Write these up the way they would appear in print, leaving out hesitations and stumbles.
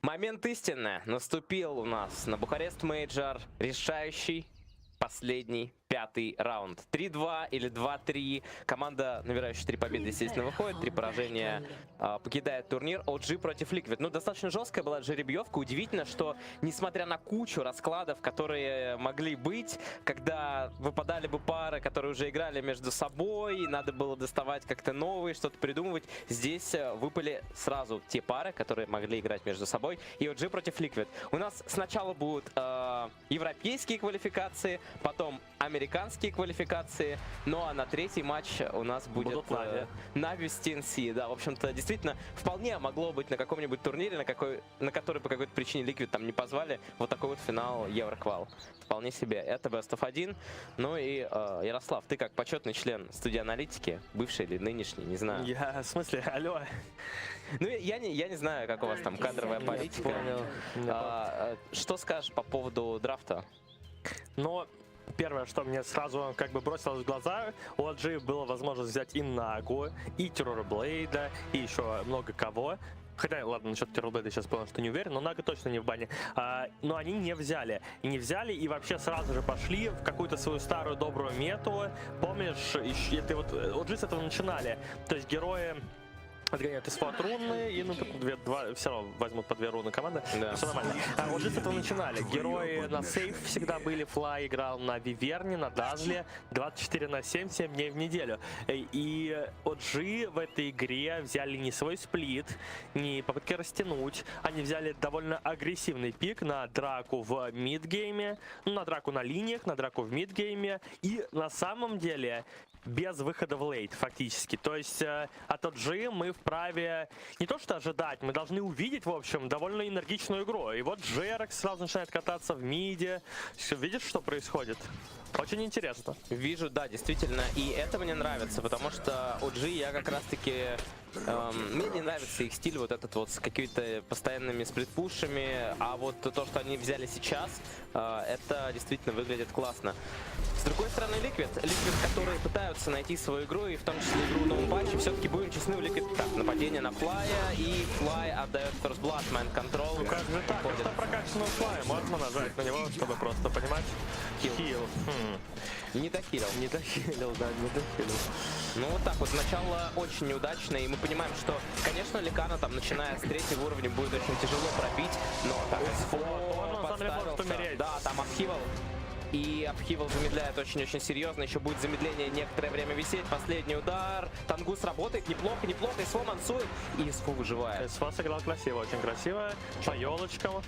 Момент истины наступил у нас на Бухарест Мейджор. Решающий, последний, пятый раунд. 3-2 или 2-3. Команда, набирающая 3 победы, естественно, выходит. 3 поражения покидает турнир. OG против Liquid. Ну, достаточно жесткая была жеребьевка. Удивительно, что, несмотря на кучу раскладов, которые могли быть, когда выпадали бы пары, которые уже играли между собой, надо было доставать как-то новые, что-то придумывать, здесь выпали сразу те пары, которые могли играть между собой. И OG против Liquid. У нас сначала будут европейские квалификации, потом американские квалификации, ну а на третий матч у нас будет Navi с TNC. Да, в общем-то, действительно, вполне могло быть на каком-нибудь турнире, на который по какой-то причине Liquid там не позвали, вот такой вот финал Евроквал. Вполне себе. Это Best of 1. Ну и, Ярослав, ты как почетный член студии аналитики, бывший или нынешний, не знаю. Я, в смысле, алло. Ну, я не знаю, как у вас там кадровая политика. Что скажешь по поводу драфта? Но первое, что мне сразу как бы бросилось в глаза, у OG была возможность взять и Нагу, и Террорблейда, и еще много кого. Хотя, ладно, насчет Террорблейда сейчас понял, что не уверен, но Нага точно не в бане. Но они не взяли. И вообще сразу же пошли в какую-то свою старую добрую мету. Помнишь, это вот OG с этого начинали. То есть герои отгоняют из флот руны, и ну, все равно возьмут по 2 руны команды. Да. Все нормально. Вот с этого начинали. Герои на сейф всегда были. Флай играл на Виверне, на Дазле 24/7, 7 дней в неделю. И OG в этой игре взяли не свой сплит, не попытки растянуть. Они взяли довольно агрессивный пик на драку в мидгейме, на драку на линиях, на драку в мидгейме. И на самом деле без выхода в лейт, фактически. То есть от OG мы вправе не то что ожидать, мы должны увидеть, в общем, довольно энергичную игру. И вот Джерекс сразу начинает кататься в миде. Видишь, что происходит? Очень интересно. Вижу, да, действительно. И это мне нравится, потому что OG я как раз-таки... мне не нравится их стиль вот этот вот с какими-то постоянными сплитпушами, а вот то, что они взяли сейчас, это действительно выглядит классно. С другой стороны, Liquid, которые пытаются найти свою игру, и в том числе игру в новом патче, все-таки будем честны, у Liquid так, нападение на Флая, и Флай отдает First Blood, Mind Control. Ну как же так? Это прокачанного Флая, можно нажать на него, чтобы просто понимать? Хил. Не дохилил. Не дохилил, да, не дохилил. Ну вот так вот, начало очень неудачное, и мы понимаем, что, конечно, Ликана там, начиная с 3-го уровня, будет очень тяжело пробить, но так подставился. Да, там Upheaval. И Upheaval замедляет очень-очень серьезно. Еще будет замедление некоторое время висеть. Последний удар. Тангус работает неплохо, неплохо. СФО мансует. И СФО выживает. СФО сыграл красиво, очень красиво. По елочкам.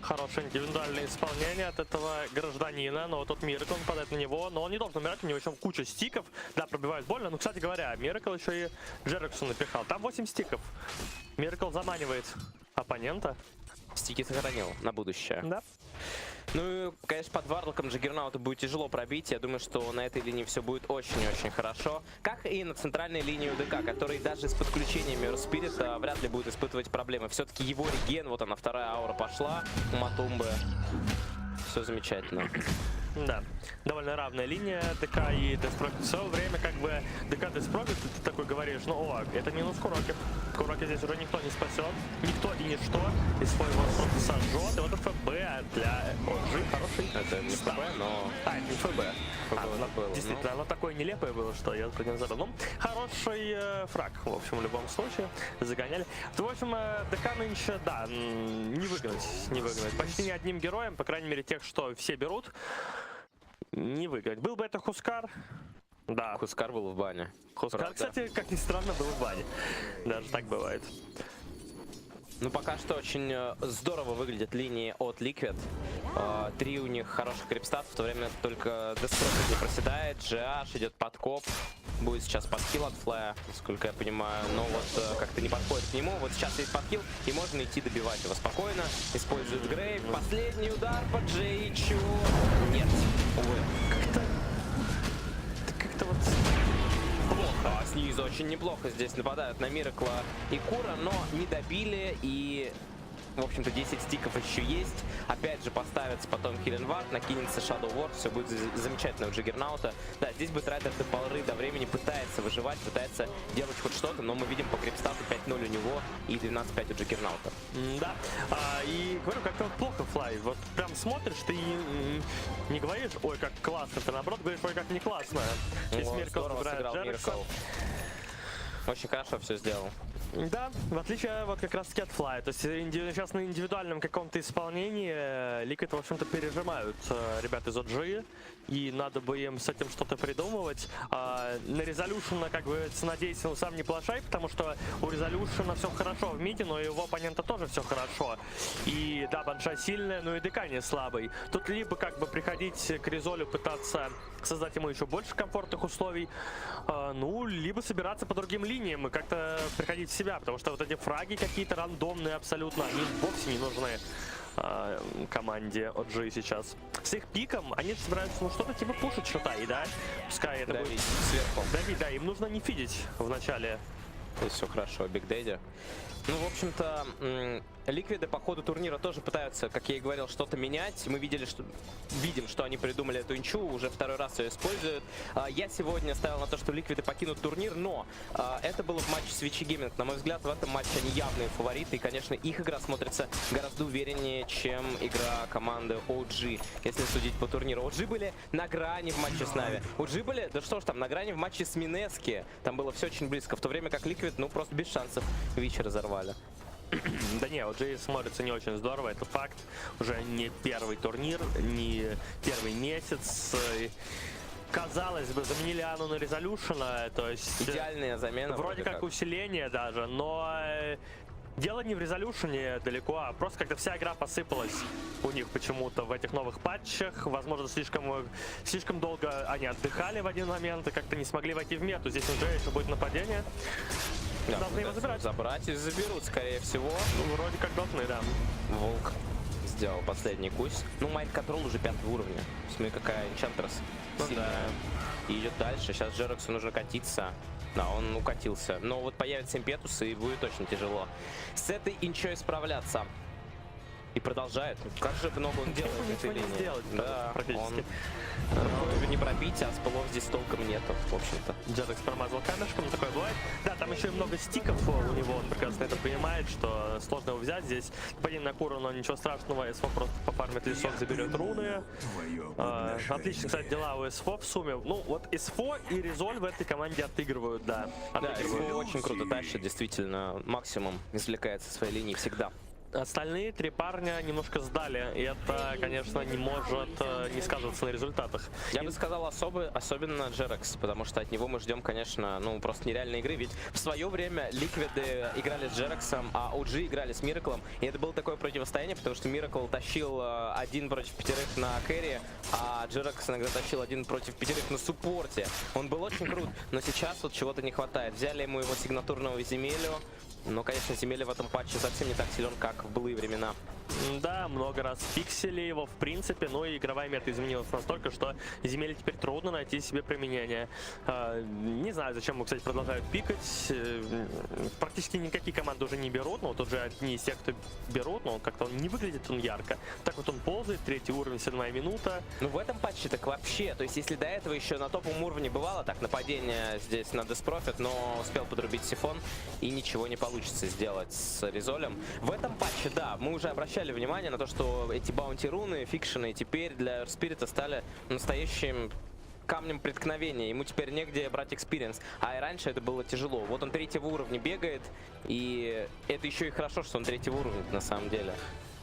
Хорошее индивидуальное исполнение от этого гражданина. Но вот тут Миракл нападает на него. Но он не должен умирать. У него еще куча стиков. Да, пробивает больно. Ну, кстати говоря, Миракл еще и Джерексу напихал. Там 8 стиков. Миракл заманивает оппонента. Стики сохранил на будущее. Да. Ну, конечно, под Варлоком Джаггернаута будет тяжело пробить. Я думаю, что на этой линии все будет очень-очень хорошо. Как и на центральной линии УДК, который даже с подключениями Спирита вряд ли будет испытывать проблемы. Все-таки его реген, вот она, вторая аура пошла у Матумбы. Все замечательно. Да, довольно равная линия ДК и Деспрок. В свое время как бы ДК Деспрок, ты такой говоришь, ну о, это минус Куроки. Куроки здесь уже никто не спасет, никто и ничто из своего просто сожжет. И вот ФБ для OG хороший. Это не ФБ, но... А, это не ФБ. Действительно, оно такое нелепое было, что я про него забыл. Ну, хороший фраг, в общем, в любом случае. Загоняли. В общем, ДК нынче, да, не выиграть, не выиграть. Почти ни одним героем, по крайней мере, тех, что все берут. Не выиграть. Был бы это Хускар. Да. Хускар был в бане. Хускар, правда. Кстати, как ни странно, был в бане. Даже так бывает. Ну, пока что очень здорово выглядят линии от Liquid. 3 у них хороших крипстатов, в то время только Деспрок не проседает. GH идет подкоп. Будет сейчас подхил от Флая, насколько я понимаю. Но вот как-то не подходит к нему. Вот сейчас есть подхил, и можно идти добивать его спокойно. Использует Грейв. Последний удар по Джейчу. Нет, увы. Как-то вот... Плохо. Снизу очень неплохо здесь нападают на Миракла и Кура, но не добили, и В общем-то, 10 стиков еще есть. Опять же, поставится потом Healing Ward, накинется Shadow Ward, все будет замечательно у Джиггернаута. Да, здесь Бэтрайдер до поры до времени пытается выживать, пытается делать хоть что-то, но мы видим по крипстату 5-0 у него и 12-5 у Джиггернаута. Да, и говорю, как-то вот плохо Флай. Вот прям смотришь, ты не говоришь, ой, как классно, ты наоборот говоришь, ой, как не классно. Здесь Вот, Миркл здорово забирает сыграл Джерекса. Miracle. Очень хорошо все сделал. Да, в отличие вот как раз таки от Fly. То есть сейчас на индивидуальном каком-то исполнении Liquid, в общем-то, пережимают ребят из OG. И надо бы им с этим что-то придумывать. На Резолюшена, как бы, надеюсь, он сам не плашай, потому что у Резолюшена все хорошо в миде, но и у его оппонента тоже все хорошо. И да, Банша сильная, но и ДК не слабый. Тут либо как бы приходить к Резолю, пытаться создать ему еще больше комфортных условий, ну, либо собираться по другим линиям и как-то приходить в себя, потому что вот эти фраги какие-то рандомные абсолютно, они вовсе не нужны команде OG сейчас. С их пиком они собираются, ну, что-то типа пушить что-то, и да, пускай это Давить будет сверху. давить, да, им нужно не фидить в начале. То есть все хорошо, Биг Дэдди. Ну, в общем-то, Ликвиды по ходу турнира тоже пытаются, как я и говорил, что-то менять. Мы видим, что они придумали эту инчу, уже второй раз ее используют. Я сегодня ставил на то, что Ликвиды покинут турнир, но это было в матче с Вичи Гейминг. На мой взгляд, в этом матче они явные фавориты, и, конечно, их игра смотрится гораздо увереннее, чем игра команды OG, если судить по турниру. OG были на грани в матче с Нави. OG были, да что ж там, на грани в матче с Минески. Там было все очень близко, в то время как Ликвид, ну, просто без шансов Вичи разорвали. Да не, OG смотрится не очень здорово, это факт. Уже не первый турнир, не первый месяц. Казалось бы, заменили Ану на Резолюшена, то есть... Идеальная замена. Вроде как усиление даже, но... Дело не в Резолюшене далеко, а просто как-то вся игра посыпалась у них почему-то в этих новых патчах. Возможно, слишком долго они отдыхали в один момент и как-то не смогли войти в мету. Здесь уже еще будет нападение. Да, должны его забирать. Забрать и заберут, скорее всего. Ну, вроде как должны, да. Волк сделал последний кусь. Ну, Майнд Контрол уже 5 уровня. Смотри, какая Энчантрес сильная. И идет дальше. Сейчас Джерексу нужно катиться. Да, он укатился. Но вот появится импетус, и будет очень тяжело с этой инчой справляться. И продолжает. Как же много он делает в этой линии. Сделать, да, практически. Он не пробить, а спылов здесь толком нету, в общем-то. Джерекс промазал камешком, такое бывает. Да, там еще и много стиков у него, он прекрасно это понимает, что сложно его взять здесь. Нападение на Куру, но ничего страшного, СФО просто пофармит лесок, заберет руны. Отлично, кстати, дела у СФО в сумме. Ну, вот СФО и Резоль в этой команде отыгрывают, да. Да, СФО очень круто тащит, действительно, максимум извлекается со своей линии всегда. Остальные три парня немножко сдали, и это, конечно, не может не сказываться на результатах. Я бы сказал особенно Джерекс, потому что от него мы ждем, конечно, ну просто нереальной игры. Ведь в свое время Ликвиды играли с Джерексом, а OG играли с Мираклом. И это было такое противостояние, потому что Миракл тащил 1 против 5 на кэрри, а Джерекс иногда тащил 1 против 5 на суппорте. Он был очень крут, но сейчас вот чего-то не хватает. Взяли ему его сигнатурного Земелю. Но, конечно, Земеля в этом патче совсем не так силен, как в былые времена. Да, много раз пиксели его, в принципе, но и игровая мета изменилась настолько, что Земеле теперь трудно найти себе применение. Не знаю, зачем его, кстати, продолжают пикать. Практически никакие команды уже не берут, но тут же одни из тех, кто берут, но как-то он не выглядит он ярко. Так вот он ползает, 3-й уровень, 7-я минута. Ну в этом патче так вообще, то есть если до этого еще на топовом уровне бывало так, нападение здесь на Деспрофит, но успел подрубить сифон и ничего не получится сделать с Резолем. В этом патче, да, мы уже обращали внимание на то, что эти баунти-руны, фикшены теперь для Спирита стали настоящим камнем преткновения. Ему теперь негде брать экспириенс. А и раньше это было тяжело. Вот он 3-го уровня бегает, и это еще и хорошо, что он 3-го уровня на самом деле.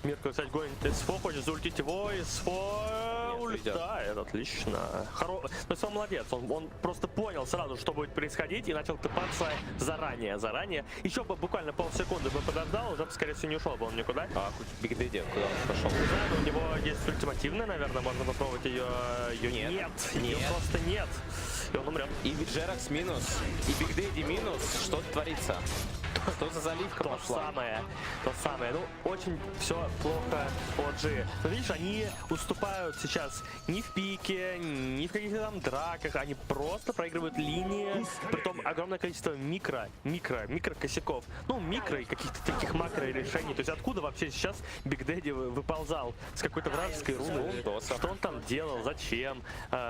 Мирко, кстати, гонит СФО, хочет заультить его, СФО улетает, отлично. То есть он молодец, он просто понял сразу, что будет происходить, и начал тыпаться заранее. Еще бы буквально полсекунды бы подождал, уже бы, скорее всего, не ушел бы он никуда. А Биг Дэдди куда он пошел? Не знаю, у него есть ультимативная, наверное, можно попробовать ее. Ее просто нет. И он умрет. И Джерекс минус, и Биг Дэдди минус. Что творится? Что за заливка пошла? То самое. Ну, очень все плохо OG. Но видишь, они уступают сейчас ни в пике, ни в каких-то там драках. Они просто проигрывают линии, притом огромное количество микро косяков. Ну, микро и каких-то таких макро решений. То есть откуда вообще сейчас Биг Дэдди выползал? С какой-то вражеской руны? Что он там делал? Зачем?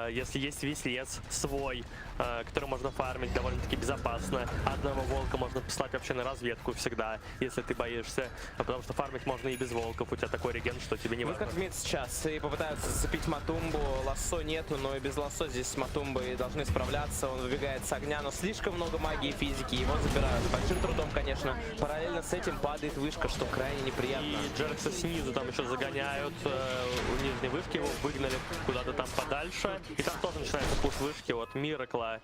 Если есть веслец свой, который можно фармить довольно-таки безопасно. Одного волка можно послать вообще на разведку всегда, если ты боишься. Потому что фармить можно и без волков. У тебя такой реген, что тебе не важно. Выход в мид сейчас и попытаются зацепить Матумбу. Лассо нету, но и без лассо здесь с Матумбой должны справляться. Он выбегает с огня, но слишком много магии и физики. Его забирают с большим трудом, конечно. Параллельно с этим падает вышка, что крайне неприятно. И Джерекса снизу там еще загоняют. У нижней вышки его выгнали куда-то там подальше. И там тоже начинается пуш вышки от Миракла.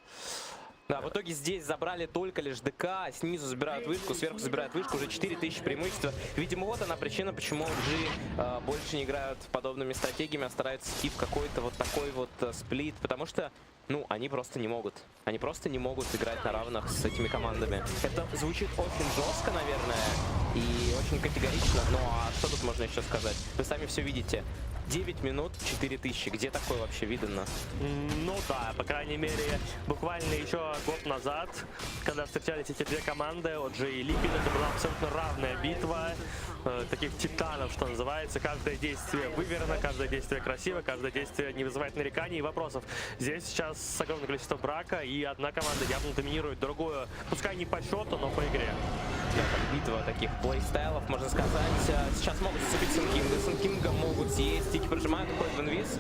Да, в итоге здесь забрали только лишь ДК, снизу забирают вышку, сверху забирают вышку, уже 4000 преимущества. Видимо, вот она причина, почему OG больше не играют подобными стратегиями, а стараются идти в какой-то вот такой вот сплит, потому что, ну, они просто не могут. Они просто не могут играть на равных с этими командами. Это звучит очень жестко, наверное, и очень категорично, но а что тут можно еще сказать? Вы сами все видите. 9 минут, 4000. Где такое вообще видно? Ну да, по крайней мере, буквально еще год назад, когда встречались эти две команды, OG и Liquid, это была абсолютно равная битва. Таких титанов, что называется. Каждое действие выверено, каждое действие красиво, каждое действие не вызывает нареканий и вопросов. Здесь сейчас огромное количество брака, и одна команда явно доминирует другую. Пускай не по счету, но по игре. Да, там битва таких плейстайлов, можно сказать. Сейчас могут зацепить Сенкинга. Сенкинга могут съесть. Тики прожимают, уходят в инвиз.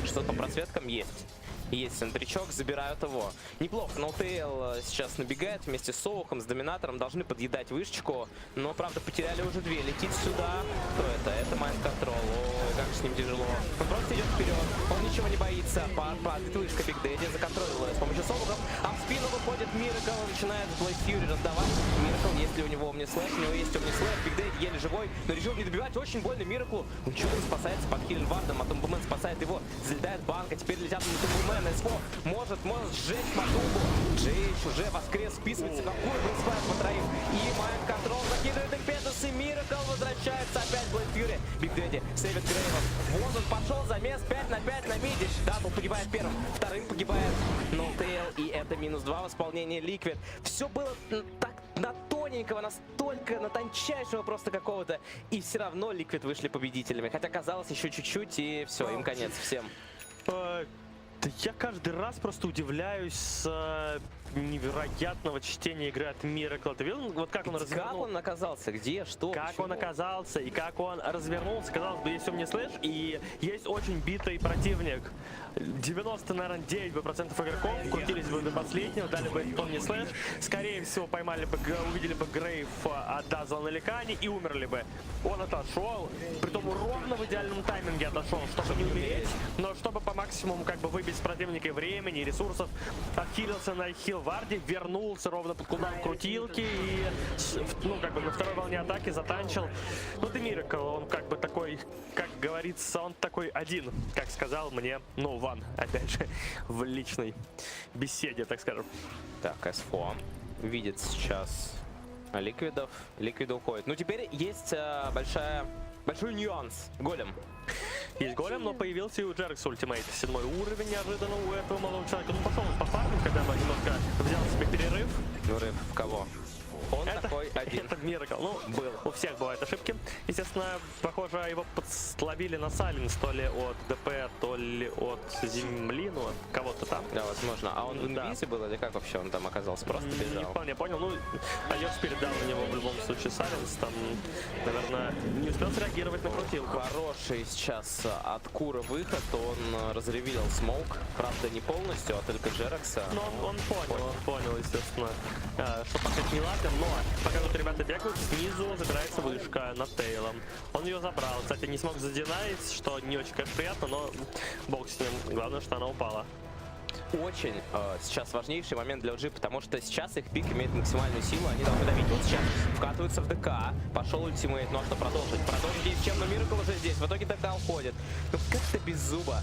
Что-то по просветкам есть. Есть центричок, забирают его. Неплохо, Ноутейл сейчас набегает вместе с Соухом, с Доминатором. Должны подъедать вышечку. Но, правда, потеряли уже две. Летит сюда. Кто это? Это Mind Control. Ой, как с ним тяжело. Он просто идет вперед. Он ничего не боится. Падает вышка Биг Дэдди. Законтролил ее с помощью Соухов. А в спину выходит Миракл. Он начинает Блейд Фьюри раздавать. Миракл, если у него Омнислэш, у него есть Омнислэш. Биг Дэдди еле живой, но решил не добивать. Очень больно Мираклу. Он чудом спасается под Хилен Вардом. А Тумбумен спасает его. Залетает банка. Теперь летят на Тумбумен. СФО может сжечь Матумбу. Джейч уже воскрес, вписывается. Какой брейсфайр по троим. И Mind Control закидывает Импетус. И Миракл возвращается опять Блейд Фьюри. Биг Дэдди сейвит Грейвов. Вот он пошел замес 5 на 5 на миде. Дабл погибает первым. Вторым погибает Ноутейл. И это -2 в исполнении Liquid. Все было так на тоненького, настолько на тончайшего просто какого-то. И все равно Liquid вышли победителями. Хотя казалось еще чуть-чуть, и все, им конец всем. Да я каждый раз просто удивляюсь с невероятного чтения игры от Miracle. Ты видел, вот как он развернул? Как он оказался? Где? Что? Как Почему? он оказался и как он развернулся. Казалось бы, есть Омнислэш и есть очень битый противник. 90, наверное, 9% игроков крутились бы до последнего, дали бы Омнислэш. Скорее всего, поймали бы, увидели бы Грейв от Дазла на Ликане и умерли бы. Он отошел, притом ровно в идеальном тайминге отошел, чтобы не умереть, но чтобы по максимуму как бы выбить с противника и времени, и ресурсов. Отхилился на Хилварде, вернулся ровно под кулдаун крутилки и, ну, как бы на второй волне атаки затанчил. Ну, ты Miracle, он как бы такой, как говорится, он такой один, как сказал мне, ну, Ван, опять же, в личной беседе, так скажем. Так, СФО видит сейчас Ликвидов. Ликвиды уходит. Ну, теперь есть большой нюанс. Голем. Есть голем, но появился и у Джерекса ультимейт. 7-й уровень неожиданно у этого молодого человека. Ну, пошел он по фарму, когда бы немножко взял себе перерыв. Перерыв в кого? Он это, такой один. Это Miracle. Ну, был. У всех бывают ошибки. Естественно, похоже, его подсловили на Сайленс, то ли от ДП, то ли от Земли, ну, от кого-то там. Да, возможно. А он в инвизе был или как вообще он там оказался? Просто бежал? Не вполне понял. Ну, Айокс передал на него в любом случае Сайленс. Там, наверное, не успел среагировать на крутилку. Хороший сейчас от Кура выход. Он разревелил смоук. Правда, не полностью, а только Джерекса. Но он понял, естественно, что пока не ладно. Но пока тут ребята бегают, снизу забирается вышка над Тейлом. Он ее забрал. Кстати, не смог задинать, что не очень, конечно, приятно, но бог с ним. Главное, что она упала. Очень сейчас важнейший момент для OG, потому что сейчас их пик имеет максимальную силу, они должны давить. Вот сейчас вкатываются в ДК, пошел ультимейт, ну а что продолжить? Продолжить есть чем, но Miracle уже здесь, в итоге ДК уходит. Ну как-то без зуба.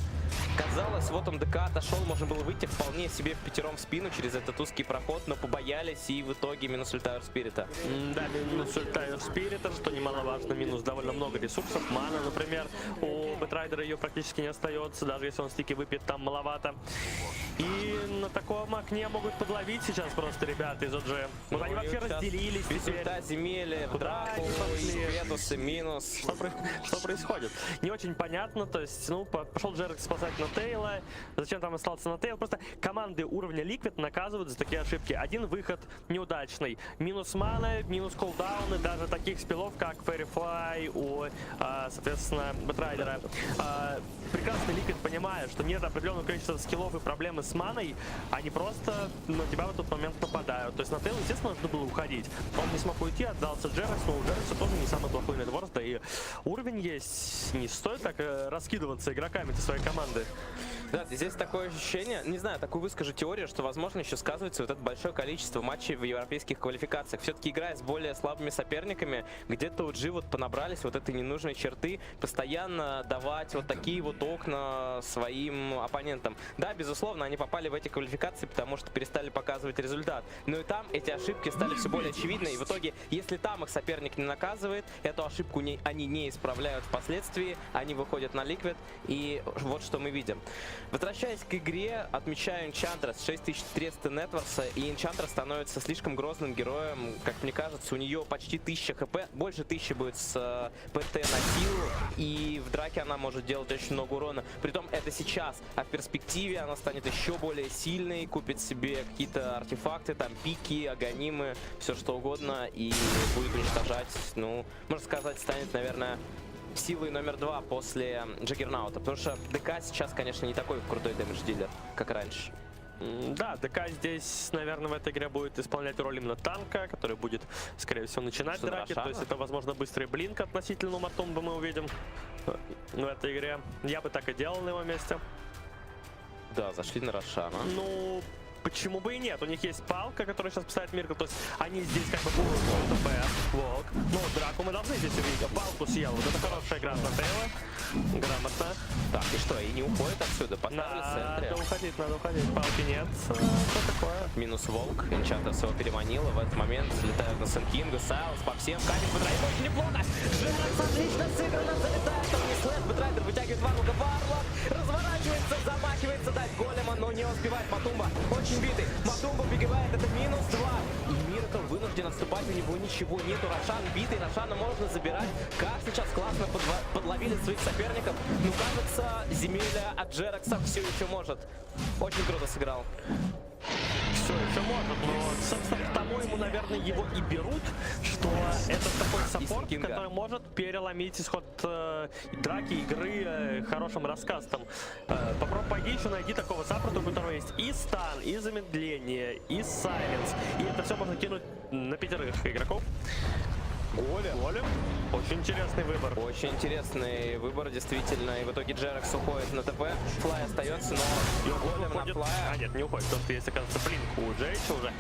Казалось, вот он ДК отошел, можно было выйти вполне себе в пятером в спину через этот узкий проход, но побоялись и в итоге минус ультают Спирита. Да, минус ультаю Спирита, что немаловажно, минус довольно много ресурсов. Мана, например, у Бэтрайдера ее практически не остается, даже если он стики выпьет, там маловато. И на таком окне могут подловить сейчас просто ребята из OG. Вот они вообще разделились теперь. Висульта, земели, в драку, импетусы, минус. Что происходит? Не очень понятно, то есть, ну, пошел Джерекс спасать на Тейла, зачем там остался на Тейл? Просто команды уровня Liquid наказывают за такие ошибки. Один выход неудачный, минус маны, минус кулдауны, даже таких спилов, как Fairy Fly у, соответственно, Бэтрайдера. Прекрасно Liquid понимает, что нет определенного количества скиллов и проблемы с маной, они просто на тебя в этот момент нападают. То есть на Тейл, естественно, нужно было уходить. Он не смог уйти, отдался Джерекс, но у Джерекса тоже не самый плохой нетворс, да и уровень есть. Не стоит так раскидываться игроками своей команды. Да, здесь такое ощущение, не знаю, такую выскажу теорию, что, возможно, еще сказывается вот это большое количество матчей в европейских квалификациях. Все-таки играя с более слабыми соперниками, где-то у G вот понабрались вот этой ненужной черты, постоянно давать вот такие вот окна своим оппонентам. Да, безусловно, они попали в эти квалификации, потому что перестали показывать результат. Но и там эти ошибки стали все более очевидны, и в итоге, если там их соперник не наказывает, эту ошибку они не исправляют впоследствии, они выходят на Liquid, и вот что мы видим. Возвращаясь к игре, отмечаю Enchantress, 6300 нетворса, и Enchantress становится слишком грозным героем, как мне кажется, у нее почти 1000 хп, больше 1000 будет с ПТ на силу, и в драке она может делать очень много урона. Притом это сейчас, а в перспективе она станет еще более сильной, купит себе какие-то артефакты, там пики, аганимы, все что угодно, и будет уничтожать, ну, можно сказать, станет, наверное, силой номер 2 после Джаггернаута. Потому что ДК сейчас, конечно, не такой крутой дэмэдж-дилер, как раньше. Да, ДК здесь, наверное, в этой игре будет исполнять роль именно танка, который будет, скорее всего, начинать Что, драки. То есть это, возможно, быстрый блинк относительно Матумба мы увидим в этой игре. Я бы так и делал на его месте. Да, зашли на Рошана. Ну, почему бы и нет? У них есть палка, которая сейчас поставит Миркл. То есть они здесь как бы будут ОТБ, Волк. Ну, драку мы должны здесь увидеть. Палку съел. Вот это хорошая игра на Тейла. Грамотно. Так, и что, и не уходит отсюда? Поставили в центре. Надо уходить. Палки нет. Что такое? Минус Волк. Энчантрес его переманила. В этот момент залетают на Сенкинга. Сайлс по всем. Камень Бэтрайдер очень неплохо. Джерекс отлично сыграно. Залетает там не слэш. Бэтрайдер вытягивает варвуга. Варлок разворачивается, замахивается дать голема, но не успевает Матумба. Очень битый. Матумба убегает. Это минус 2. И Миркл вынужден отступать. У него ничего нету. Рошан битый. Рошана можно забирать. Как сейчас классно подловили своих соперников. Ну, кажется, земеля от Джерекса все еще может. Очень круто сыграл. Все еще может, но, собственно, потому ему, наверное, его и берут, что это такой саппорт, который может переломить исход драки, игры хорошим раскастом. Попробуй, пойди еще найди такого саппорта, у которого есть и стан, и замедление, и сайленс, и это все можно кинуть на 5 игроков. Голем. Очень интересный выбор. Очень интересный выбор, действительно. И в итоге Джерекс уходит на ТП. Флай остается, но И голем на флая. А, нет, не уходит, потому что есть, оказывается, блинк у Джейча уже.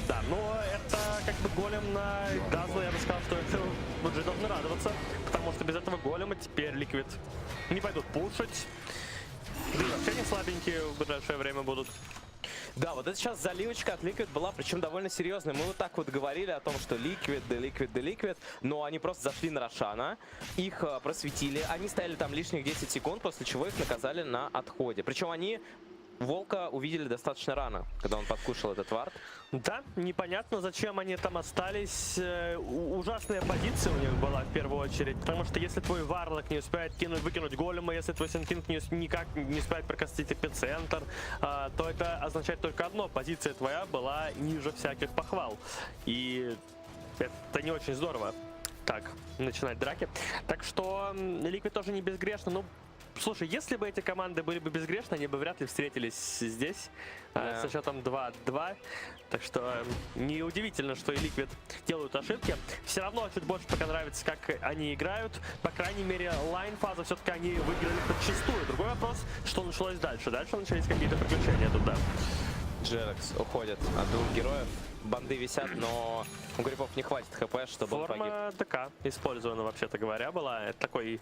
Да, но это как бы голем на Дазла, я бы сказал, что это Джей должны радоваться, потому что без этого голема теперь Liquid не пойдут пушить. Да и вообще не слабенькие в ближайшее время будут. Да, вот это сейчас заливочка от Liquid была, причем довольно серьезная. Мы вот так вот говорили о том, что Liquid, да Liquid, да Liquid, но они просто зашли на Рошана, их просветили, они стояли там лишних 10 секунд, после чего их наказали на отходе. Причем они Волка увидели достаточно рано, когда он подкушал этот вард. Да, непонятно, зачем они там остались. Ужасная позиция у них была в первую очередь, потому что если твой Варлок не успеет выкинуть голема, если твой Сенкинг никак не успеет прокастить эпицентр, то это означает только одно: позиция твоя была ниже всяких похвал. И это не очень здорово так начинать драки. Так что Liquid тоже не безгрешно. Ну, слушай, если бы эти команды были бы безгрешны, они бы вряд ли встретились здесь со счетом 2-2. Так что неудивительно, что и Liquid делают ошибки. Все равно чуть больше пока нравится, как они играют. По крайней мере, лайн-фазу все-таки они выиграли подчистую. Другой вопрос, что началось дальше. Дальше начались какие-то приключения туда. Джерекс уходит от двух героев. Банды висят, но у грибов не хватит хп, чтобы он погиб. Форма ДК использована, вообще-то говоря, была. Это такой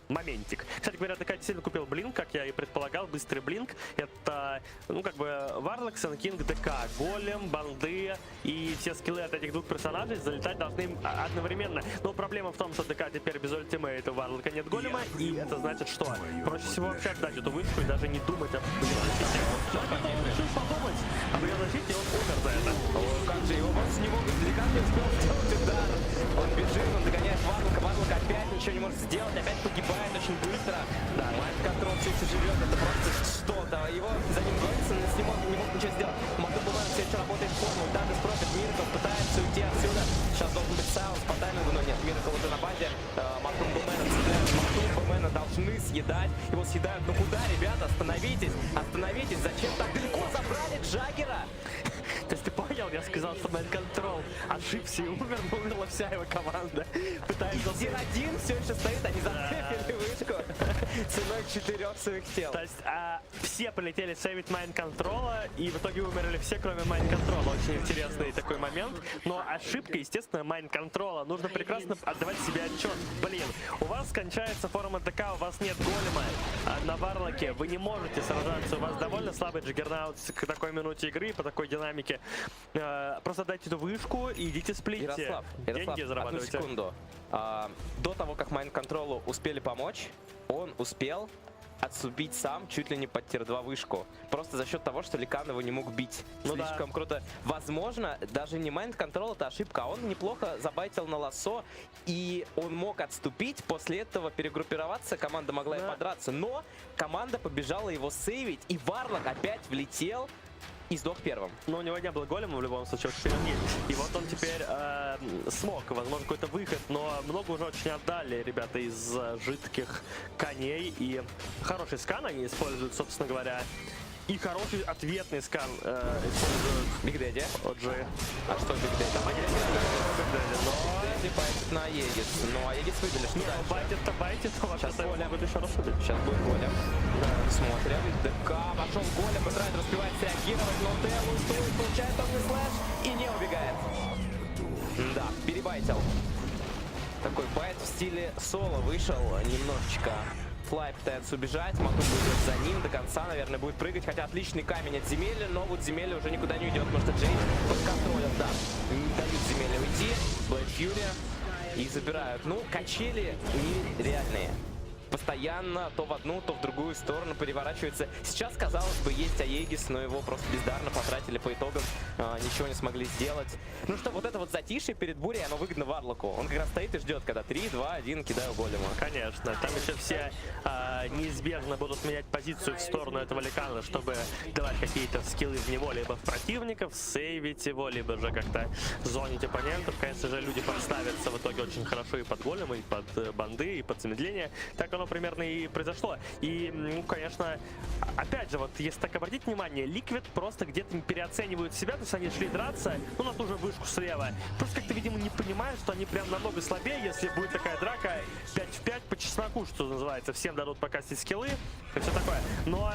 моментик. Кстати говоря, ТК сильно купил блинк, как я и предполагал, быстрый блинк. Это, ну, как бы, Варлок, Сенкинг, ДК, Голем, банды и все скиллы от этих двух персонажей залетать должны одновременно. Но проблема в том, что ДК теперь без ультимейта, у Варлока нет голема, и это значит, что проще всего вообще отдать эту вышку и даже не думать об ее защите. Но он решил подумать об ее защите, и он умер за это. О, как же его просто не могут, Ликан не успел сделать удар. Он бежит, он догоняет Варлока, Варлок опять ничего не может сделать, опять погибает очень быстро. Да, Майнд-контрол все еще живет, это просто что-то. Его за ним гонится, но с ним не мог ничего сделать. Мотор Бумэн все еще работает в форму, даже Профит, Миракл пытается уйти отсюда. Сейчас должен быть Саус по таймингу, но нет, Миракл уже на базе. Мотор Бумэна съедает, Мотор Бумэна должны съедать. Его съедают, ну куда, ребята, остановитесь, остановитесь, зачем так далеко забрали Джаггера? То есть ты понял, я сказал, что Майнд-контрол ошибся и умер, но умерла вся его команда. Пытается... Один все еще стоит, они зацепили вышку ценой 4 своих тел. То есть все полетели сейвить Майнд-контрола, и в итоге умерли все, кроме Майнд-контрола. Очень интересный такой момент. Но ошибка, естественно, Майнд-контрола. Нужно прекрасно отдавать себе отчет. Блин, у вас кончается форма ДК, у вас нет голема на Варлоке, вы не можете сражаться, у вас довольно слабый джиггернаут к такой минуте игры, по такой динамике. Просто дайте эту вышку и идите сплитьте. Ярослав, деньги одну зарабатывайте. секунду. До того, как Майнд-контролу успели помочь, он успел отступить сам чуть ли не под тир-2 вышку. Просто за счет того, что Ликан его не мог бить. Ну Слишком да. круто. Возможно, даже не Майнд-контрол, это ошибка. А он неплохо забайтил на лассо, и он мог отступить. После этого перегруппироваться, команда могла и подраться. Но команда побежала его сейвить, и Варлок опять влетел и сдох первым. Но у него не было голема в любом случае, теперь он есть. И вот он теперь смог, возможно, какой-то выход, но много уже очень отдали ребята из жидких коней. И хороший скан они используют, собственно говоря. И хороший ответный скан используют Биг Дэдди. OG. А что Биг Дэдди? Там они Дэдди байтит на Аегис. Ну, Аегис выбили, что дальше? байтит-то байтит, но вообще-то его могут еще раз убить. Сейчас будет Голем. Смотрим. ДК пошел Голем, пытается распевать, реагировать, но Дэл устроит, получает огненный слэш и не убегает. Да, перебайтил. Такой байт в стиле соло вышел немножечко. Флай пытается убежать, Мату будет за ним до конца, наверное, будет прыгать, хотя отличный камень от Земели, но вот Земля уже никуда не уйдет, потому что Джей под контролем, да, не дают Земле уйти, Блэйд Фьюри и забирают. Ну, качели нереальные. Постоянно то в одну, то в другую сторону переворачивается. Сейчас, казалось бы, есть Аегис, но его просто бездарно потратили по итогам, ничего не смогли сделать. Ну что, вот это вот затишье перед бурей, оно выгодно Варлоку. Он как раз стоит и ждет, когда 3, 2, 1, кидаю голема. Конечно, там еще все неизбежно будут менять позицию в сторону этого Ликана, чтобы давать какие-то скиллы в него, либо в противников, сейвить его, либо же как-то зонить оппонентов. Конечно же, люди подставятся в итоге очень хорошо и под голема, и под банды, и под замедление. Так оно примерно и произошло. И, ну, конечно, опять же, вот если так обратить внимание, Liquid просто где-то переоценивают себя, то есть они шли драться, ну, на ту же вышку слева. Просто как-то, видимо, не понимают, что они прям намного слабее, если будет такая драка 5 в 5 по чесноку, что называется. Всем дадут покастить скиллы и все такое. Но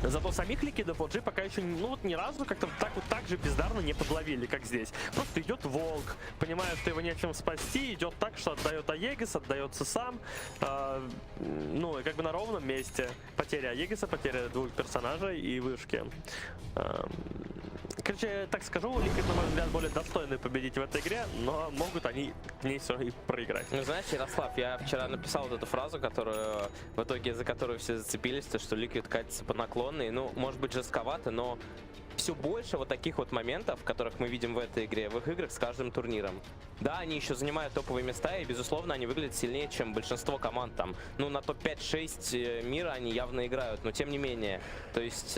зато самих ликвидов OG пока еще, ну вот ни разу как-то так же бездарно не подловили, как здесь. Просто идет волк, понимая, что его нечем спасти, идет так, что отдает Аегис, отдается сам. Ну и как бы на ровном месте. Потеря Аегиса, потеря двух персонажей и вышки. Короче, так скажу, Liquid, на мой взгляд, более достойны победить в этой игре, но могут они в ней все и проиграть. Ну, знаешь, Ярослав, я вчера написал вот эту фразу, которую в итоге за которую все зацепились, то что Liquid катится по наклонной. Ну, может быть, жестковато, но все больше вот таких вот моментов, которых мы видим в этой игре, в их играх с каждым турниром. Да, они еще занимают топовые места, и, безусловно, они выглядят сильнее, чем большинство команд там. Ну, на топ-5-6 мира они явно играют, но тем не менее. То есть...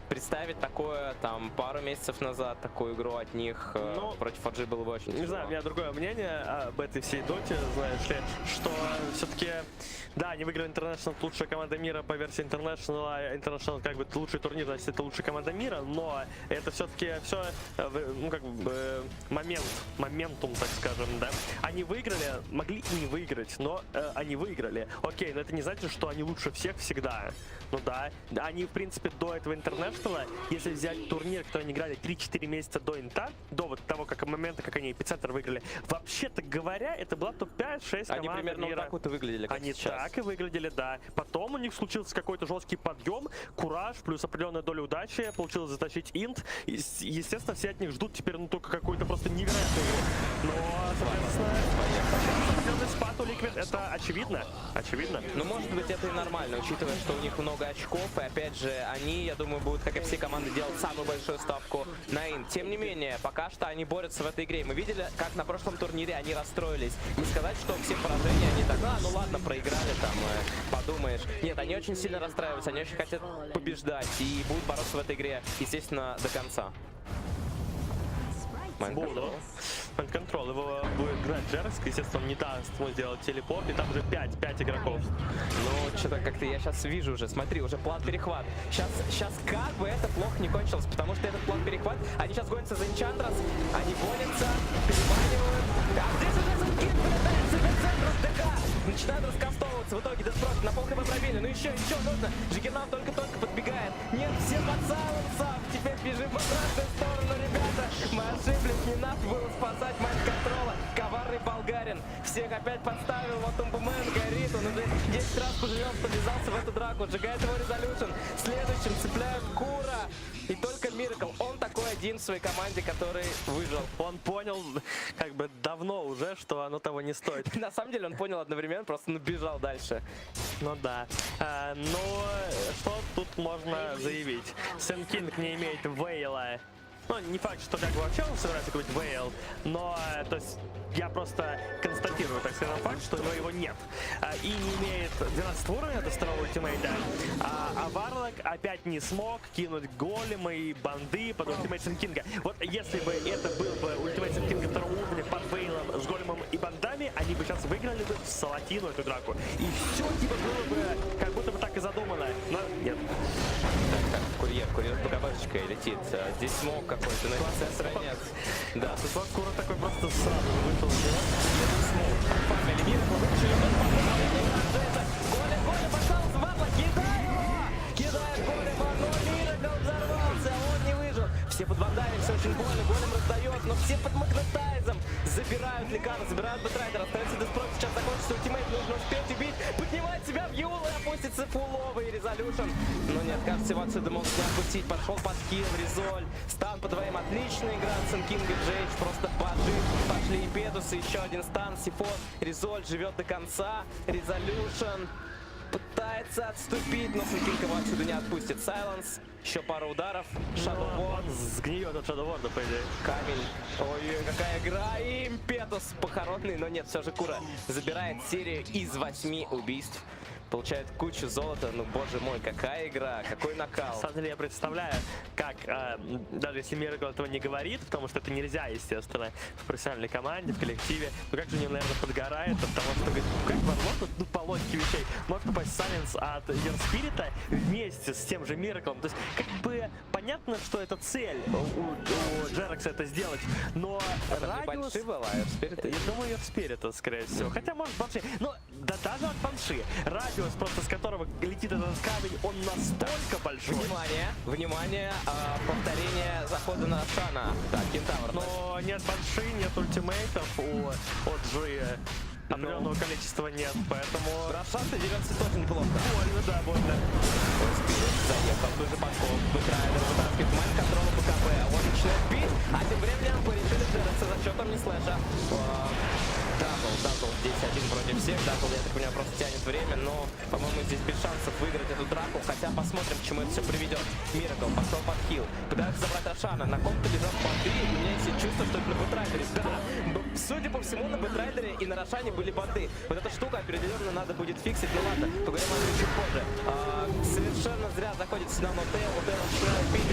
представить такое, там, пару месяцев назад, такую игру от них против OG было бы очень тяжело. Не знаю, у меня другое мнение об этой всей доте, знаешь ли, что все-таки, да, они выиграли International, лучшая команда мира по версии International, а International как бы лучший турнир, значит, это лучшая команда мира, но это все-таки все, ну, как бы, моментум, так скажем, да. Они выиграли, могли и не выиграть, но они выиграли. Окей, но это не значит, что они лучше всех всегда. Ну да, они, в принципе, до этого International правило, если взять турнир, который они играли 3-4 месяца до инта, до вот того как момента, как они эпицентр выиграли, вообще-то говоря, это была топ-5-6 команд Они примерно мира. вот так вот и выглядели, как Они сейчас. так и выглядели, да. Потом у них случился какой-то жесткий подъем, кураж, плюс определенная доля удачи, получилось затащить инт. И, естественно, все от них ждут теперь ну только какой-то просто невероятный игры. Но, соответственно, определенный спад у Liquid, это очевидно. Очевидно. Ну, может быть, это и нормально, учитывая, что у них много очков. И опять же, они, я думаю, будут, как и все команды, делать самую большую ставку на инт. Тем не менее, пока что они борются в этой игре. Мы видели, как на прошлом турнире они расстроились. Не сказать, что все поражения они так, ну ладно, проиграли, там, подумаешь. Нет, они очень сильно расстраиваются, они очень хотят побеждать и будут бороться в этой игре, естественно, до конца. Буду. Контрол его будет играть Джеркс, естественно, он не даст ему сделать телепорт, и там уже 5 игроков. Ну, что-то как-то я сейчас вижу уже, смотри, уже план перехват. Сейчас как бы это плохо не кончилось, потому что этот план перехват, они сейчас гонятся за Enchantress, они гонятся, переманивают. А здесь уже Sunking вылетает с эпицентром ДК. Начинают раскастовываться, в итоге Деспрот на полхп пробили, ну еще нужно. Джиггернаут только-только подбегает. Нет, все под сайленсом, теперь бежим в обратную сторону, ребята. Мы ошиблись, не надо было спасать майнд-контрола. Коварный болгарин всех опять подставил, вот Умбумен горит, он уже 10 раз пожалел, что ввязался в эту драку, сжигает его резолюшн. Следующим цепляют Кура. И только Миракл, он такой один в своей команде, который выжил. Он понял, как бы давно уже, что оно того не стоит. На самом деле он понял одновременно, просто бежал дальше. Ну да. Но что тут можно заявить? Сенкинг не имеет Вейла. Ну, не факт, что как бы вообще он собирается говорить Вейл, но, то есть, я просто констатирую, так скажем, факт, что у него его нет. И не имеет 12 уровня до второго ультимейта. А Варлок опять не смог кинуть голема и банды под ультимейт Сенкинга. Вот если бы это был бы ультимейт Сенкинга второго уровня под Вейлом с големом и бандами, они бы сейчас выиграли бы в Салатину эту драку. И все типа было бы как будто бы так и задумано, но нет. Так, курьер с БКБшечкой летит. Здесь смог какой-то, но процессора нет. Да, тут вот Кура такой просто сразу вышел из него. Фамили Миракл вышли, Голя, пожалуйста, Варла, кидай его! Кидает Голема, но Миракл взорвался, он не выжил. Все под вандами, все очень больно, Голем раздает, но все под магнетайзом. Забирают Лекана, забирают Бэтрайдера, остается Деспрот, сейчас закончится ультимейт, нужно успеть убить, поднимать себя в Юл и опустится фуловый резолюшн. Но нет, кажется, его отсюда могут не отпустить, пошел под хил, Резоль, стан по двоим, отличная игра от Сенкинга, Джейдж, просто божит, пошли импетусы, еще один стан, Сифон, Резоль живет до конца, резолюшн. Пытается отступить, но Сенкинг его отсюда не отпустит. Сайленс, еще пару ударов. Шадоуворд. Сгниет от Шадоуворда, по идее. Камень. Ой, какая игра. И импетус похоронный, но нет, все же Кура забирает серию из 8 убийств. Получает кучу золота, ну боже мой, какая игра, какой накал. На самом деле я представляю, как, даже если Миракл этого не говорит, потому что это нельзя, естественно, в профессиональной команде, в коллективе, но как же он, наверное, подгорает от того, что говорит, как возможно, ну, по логике вещей, может упасть Сайленс от Ерспирита вместе с тем же Мираклом. То есть, как бы, понятно, что это цель у Джеркса это сделать, но радиус... Банши была, Ерспирита? Я думаю, Ерспирита, скорее всего. Хотя, может, Банши. Но да, даже от Банши. Радиус, просто с которого летит этот камень, он настолько большой. Внимание, повторение захода на Рошана. Так, Кентавр. Но нет Банши, нет ультимейтов у Джи. Определенного количества нет, поэтому... Рошан-то дерется тоже неплохо. Больно, да, больно. Спирит заехал, тут же подкоп. Бэтрайдер вытаскивает майнд-контрол БКБ. Он начинает бить, а тем временем порешили Джерекса за счетом не слэша. Дабл здесь один против всех. Дабл, я так понимаю, просто тянет время, но, по-моему, здесь без шансов выиграть эту драку. Хотя посмотрим, к чему это все приведет. Миракл пошел под хил. Пытается забрать Рошана. На ком-то лежат банды. У меня есть чувство, что это на Бэтрайдере. Да, судя по всему, на Бэтрайдере и на Рошане были банды. Вот эта штука определенно надо будет фиксить. Ну ладно, поговорим об этом чуть позже. Совершенно зря заходит сюда Мотел. Мотел начинает бить,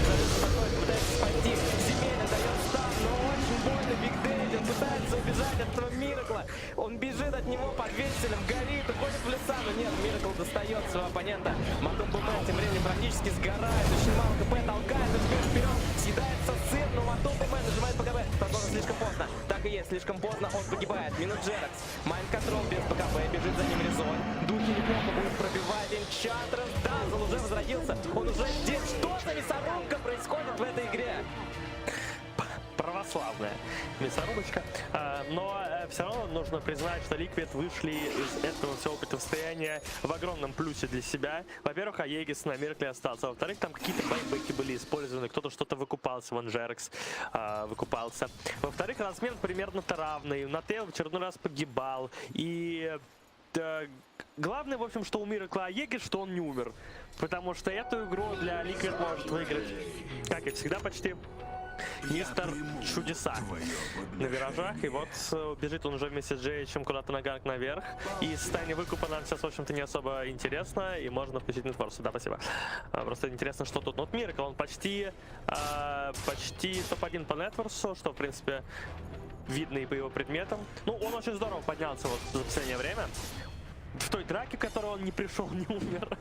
пытается спасти. Земельно дает стан, но очень больно. Биг Дэдди, он пытается убежать от этого Миракла. Он бежит от него под венселем, горит, уходит в леса, но нет, Миракл достает своего оппонента. Матум Бумен тем временем практически сгорает, очень мало КП, толкает, вперед, съедается сын, но Матум Бумен нажимает БКБ. Возможно, слишком поздно. Так и есть, слишком поздно, он погибает. Минут Джерекс, майнд-контрол без БКБ, бежит за ним Резоль. Духи неплохо будут пробивать, Enchantress, Дазл уже возродился, он уже здесь, что за мясорубка? славная мясорубочка. Но все равно нужно признать, что Liquid вышли из этого всего противостояния в огромном плюсе для себя. Во-первых, Аегис на Меркле остался. Во-вторых, там какие-то байбеки были использованы. Кто-то что-то выкупался, Ван Жерекс выкупался. Во-вторых, размен примерно-то равный. Натейл в очередной раз погибал. И главное, в общем, что у Миракла Аегис, что он не умер. Потому что эту игру для Liquid может выиграть, как и всегда почти, Мистер Чудеса на виражах. И вот бежит он уже вместе с Джейчем куда-то на ганг наверх. И состояние выкупа нам сейчас, в общем-то, не особо интересно. И можно включить Нетворсу. Да, спасибо. Просто интересно, что тут. Ну, вот Миракл, он почти топ-1 по Нетворсу, что, в принципе, видно и по его предметам. Ну, он очень здорово поднялся вот за последнее время. В той драке, в которой он не пришел, не умер.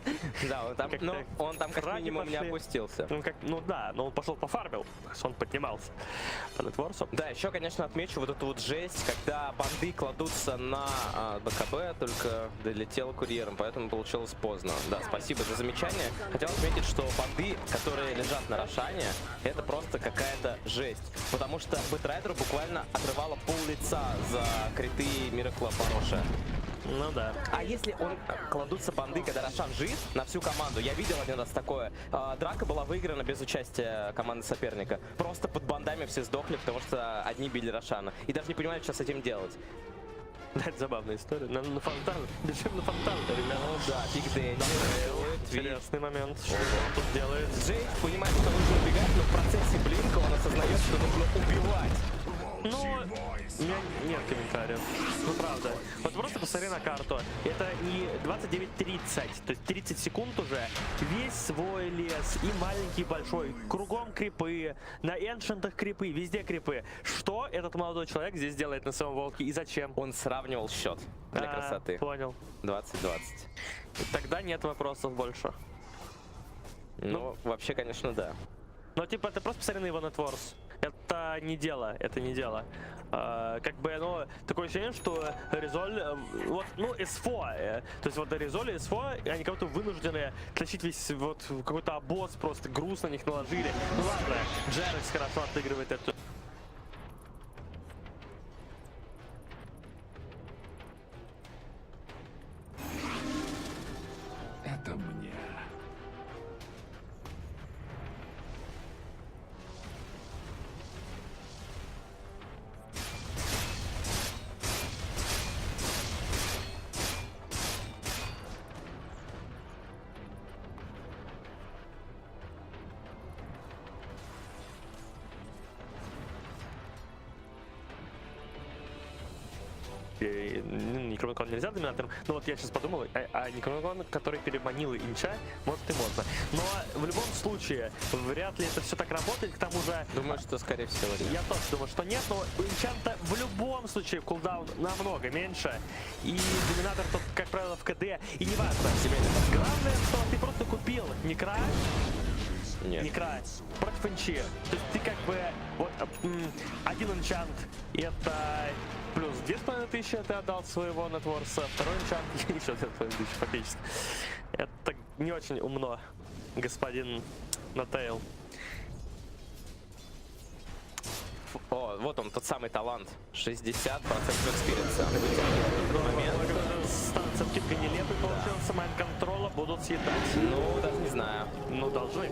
Да, он там как минимум не опустился. Ну да, но он пошел пофармил, он поднимался по Нетворсу. Да, еще, конечно, отмечу вот эту вот жесть, когда банды кладутся на БКБ, только долетел курьером, поэтому получилось поздно. Да, спасибо за замечание. Хотел отметить, что банды, которые лежат на Рошане, это просто какая-то жесть. Потому что Бэтрайдеру буквально отрывало пол лица за криты Миракла Пароша. Ну да. А если он кладутся банды, когда Рошан жив, на всю команду? Я видел один раз такое. Драка была выиграна без участия команды соперника. Просто под бандами все сдохли, потому что одни били Рошана. И даже не понимают, что с этим делать. Да, это забавная история. На фонтан. Бежим на фонтан, ребята. Да, Биг Дэнни. Интересный момент. Что он тут делает? Джейд понимает, что нужно убегать, но в процессе блинка он осознает, что нужно убивать. Ну, у меня нет комментариев. Ну, правда. Вот просто посмотри на карту. Это не 29:30, то есть 30 секунд уже. Весь свой лес, и маленький, и большой. Кругом крипы, на эншентах крипы, везде крипы. Что этот молодой человек здесь делает на своем волке и зачем? Он сравнивал счет для красоты. Понял. 20-20. Тогда нет вопросов больше. Ну, вообще, конечно, да. Ну, типа, ты просто посмотри на его нетворс. Это не дело, это не дело. Как бы, ну, такое ощущение, что Резоль, вот, ну, СФО, то есть вот Резоль и СФО, они как-то вынуждены тащить весь вот какой-то обоз, просто груз на них наложили. Ну ладно, Джерекс хорошо отыгрывает эту. Это мне. Некромикон нельзя доминатором, но вот я сейчас подумал, Некромикон, который переманил Инча, может и можно. Но в любом случае, вряд ли это все так работает, к тому же... Думаю, что скорее всего нет. Я тоже думаю, что нет, но у Инчанта в любом случае кулдаун намного меньше, и доминатор тут, как правило, в КД, и не важно. Главное, что ты просто купил Некра, Нет. Некра против Инчи. То есть ты как бы, вот, один энчант, и это... Плюс 2500 ты отдал своего нетворса, второй энчант еще 2500 фактически. Это не очень умно, господин Натейл. О, вот он, тот самый талант. 60% экспириенса. Станция птица нелепый получился, майнд-контрола будут съедать. Ну, даже не знаю. Ну, должны.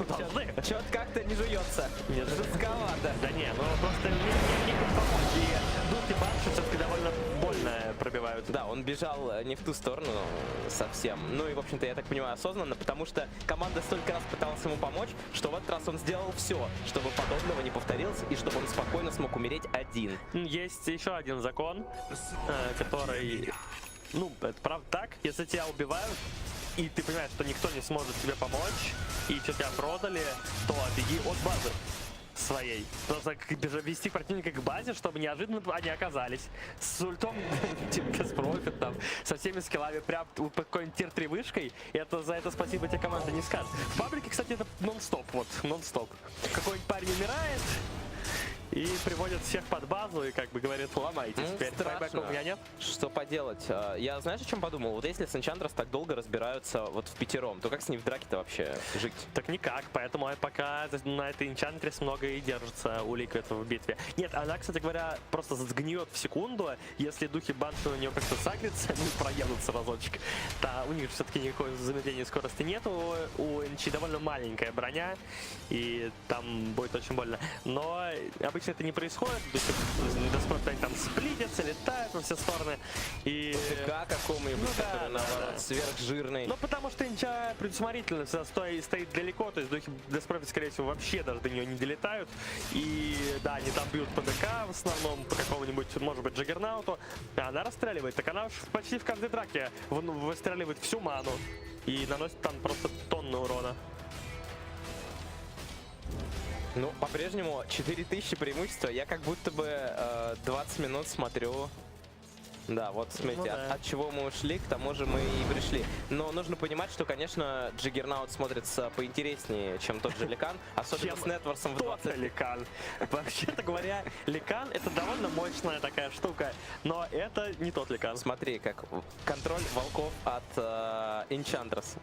Должны. Чё-то как-то не жуется. Нет, жестковато. Да не, ну просто не помочь. И духи банши все-таки довольно больно пробивают. Да, он бежал не в ту сторону совсем. Ну и, в общем-то, я так понимаю, осознанно, потому что команда столько раз пыталась ему помочь, что в этот раз он сделал все, чтобы подобного не повторилось и чтобы он спокойно смог умереть один. Есть еще один закон, который... Ну, это правда так. Если тебя убивают, и ты понимаешь, что никто не сможет тебе помочь, и что тебя продали, то беги от базы своей. Просто вести противника к базе, чтобы неожиданно они оказались. С ультом, типа Каспрофит там, со всеми скиллами, прям какой-нибудь тир-3 вышкой, и это за это спасибо тебе команда не скажет. В паблике, кстати, это нон-стоп, вот, нон-стоп. Какой-нибудь парень умирает, И приводит всех под базу и как бы говорит, ломайтесь. Ну, Теперь страшно. байбека у меня нет. Что поделать? Я знаешь, о чем подумал? Вот если с Enchantress так долго разбираются вот в пятером, то как с ней в драке-то вообще жить? Так никак, поэтому пока на этой Enchantress много и держится у Liquid в битве. Нет, она, кстати говоря, просто сгниет в секунду, если духи Банши у нее как-то сагрятся, они проедутся разочек. Да, у них все-таки никакого замедления скорости нету, у Энчи довольно маленькая броня, и там будет очень больно. Но обычно это не происходит, они там сплитятся, летают во все стороны. И... ДК какому-нибудь, который, наоборот, сверхжирный. Ну, потому что Энча предусмотрительно стоит далеко, то есть духи Деспрофит, скорее всего, вообще даже до нее не долетают. И да, они там бьют по ДК в основном, по какому-нибудь, может быть, Джаггернауту. А она расстреливает. Так она почти в каждой драке выстреливает всю ману. И наносит там просто тонны урона. Ну, по-прежнему 4000 преимущества. Я как будто бы 20 минут смотрю. Да, вот смотрите, Ну да. от чего мы ушли, к тому же мы и пришли. Но нужно понимать, что, конечно, Джаггернаут смотрится поинтереснее, чем тот же Ликан, особенно Чем с Нетворсом в тот 20. Ликан. Вообще-то говоря, Ликан это довольно мощная такая штука, но это не тот Ликан. Смотри, как контроль волков от Enchantress.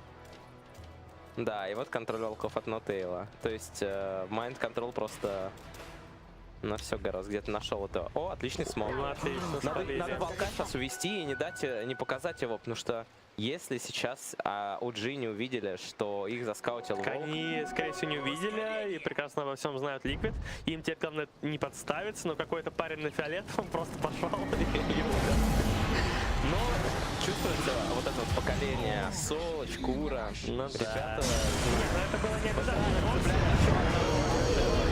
Да, и вот контроль волков от Нотейла. То есть Mind Control просто на все гораздо где-то нашел это. О, отличный смог. Ну, отлично, Надо волка сейчас увести и не дать, не показать его, потому что если сейчас OG не увидели, что их заскаутил волк, Они, скорее всего, не увидели и прекрасно во всем знают Liquid. Им теперь главное не подставиться, но какой-то парень на фиолетовом просто пошел и умер. но чувствуется вот это вот поколение Солоч, Кура. Ну Ребята, Нет, но это было не обязательно.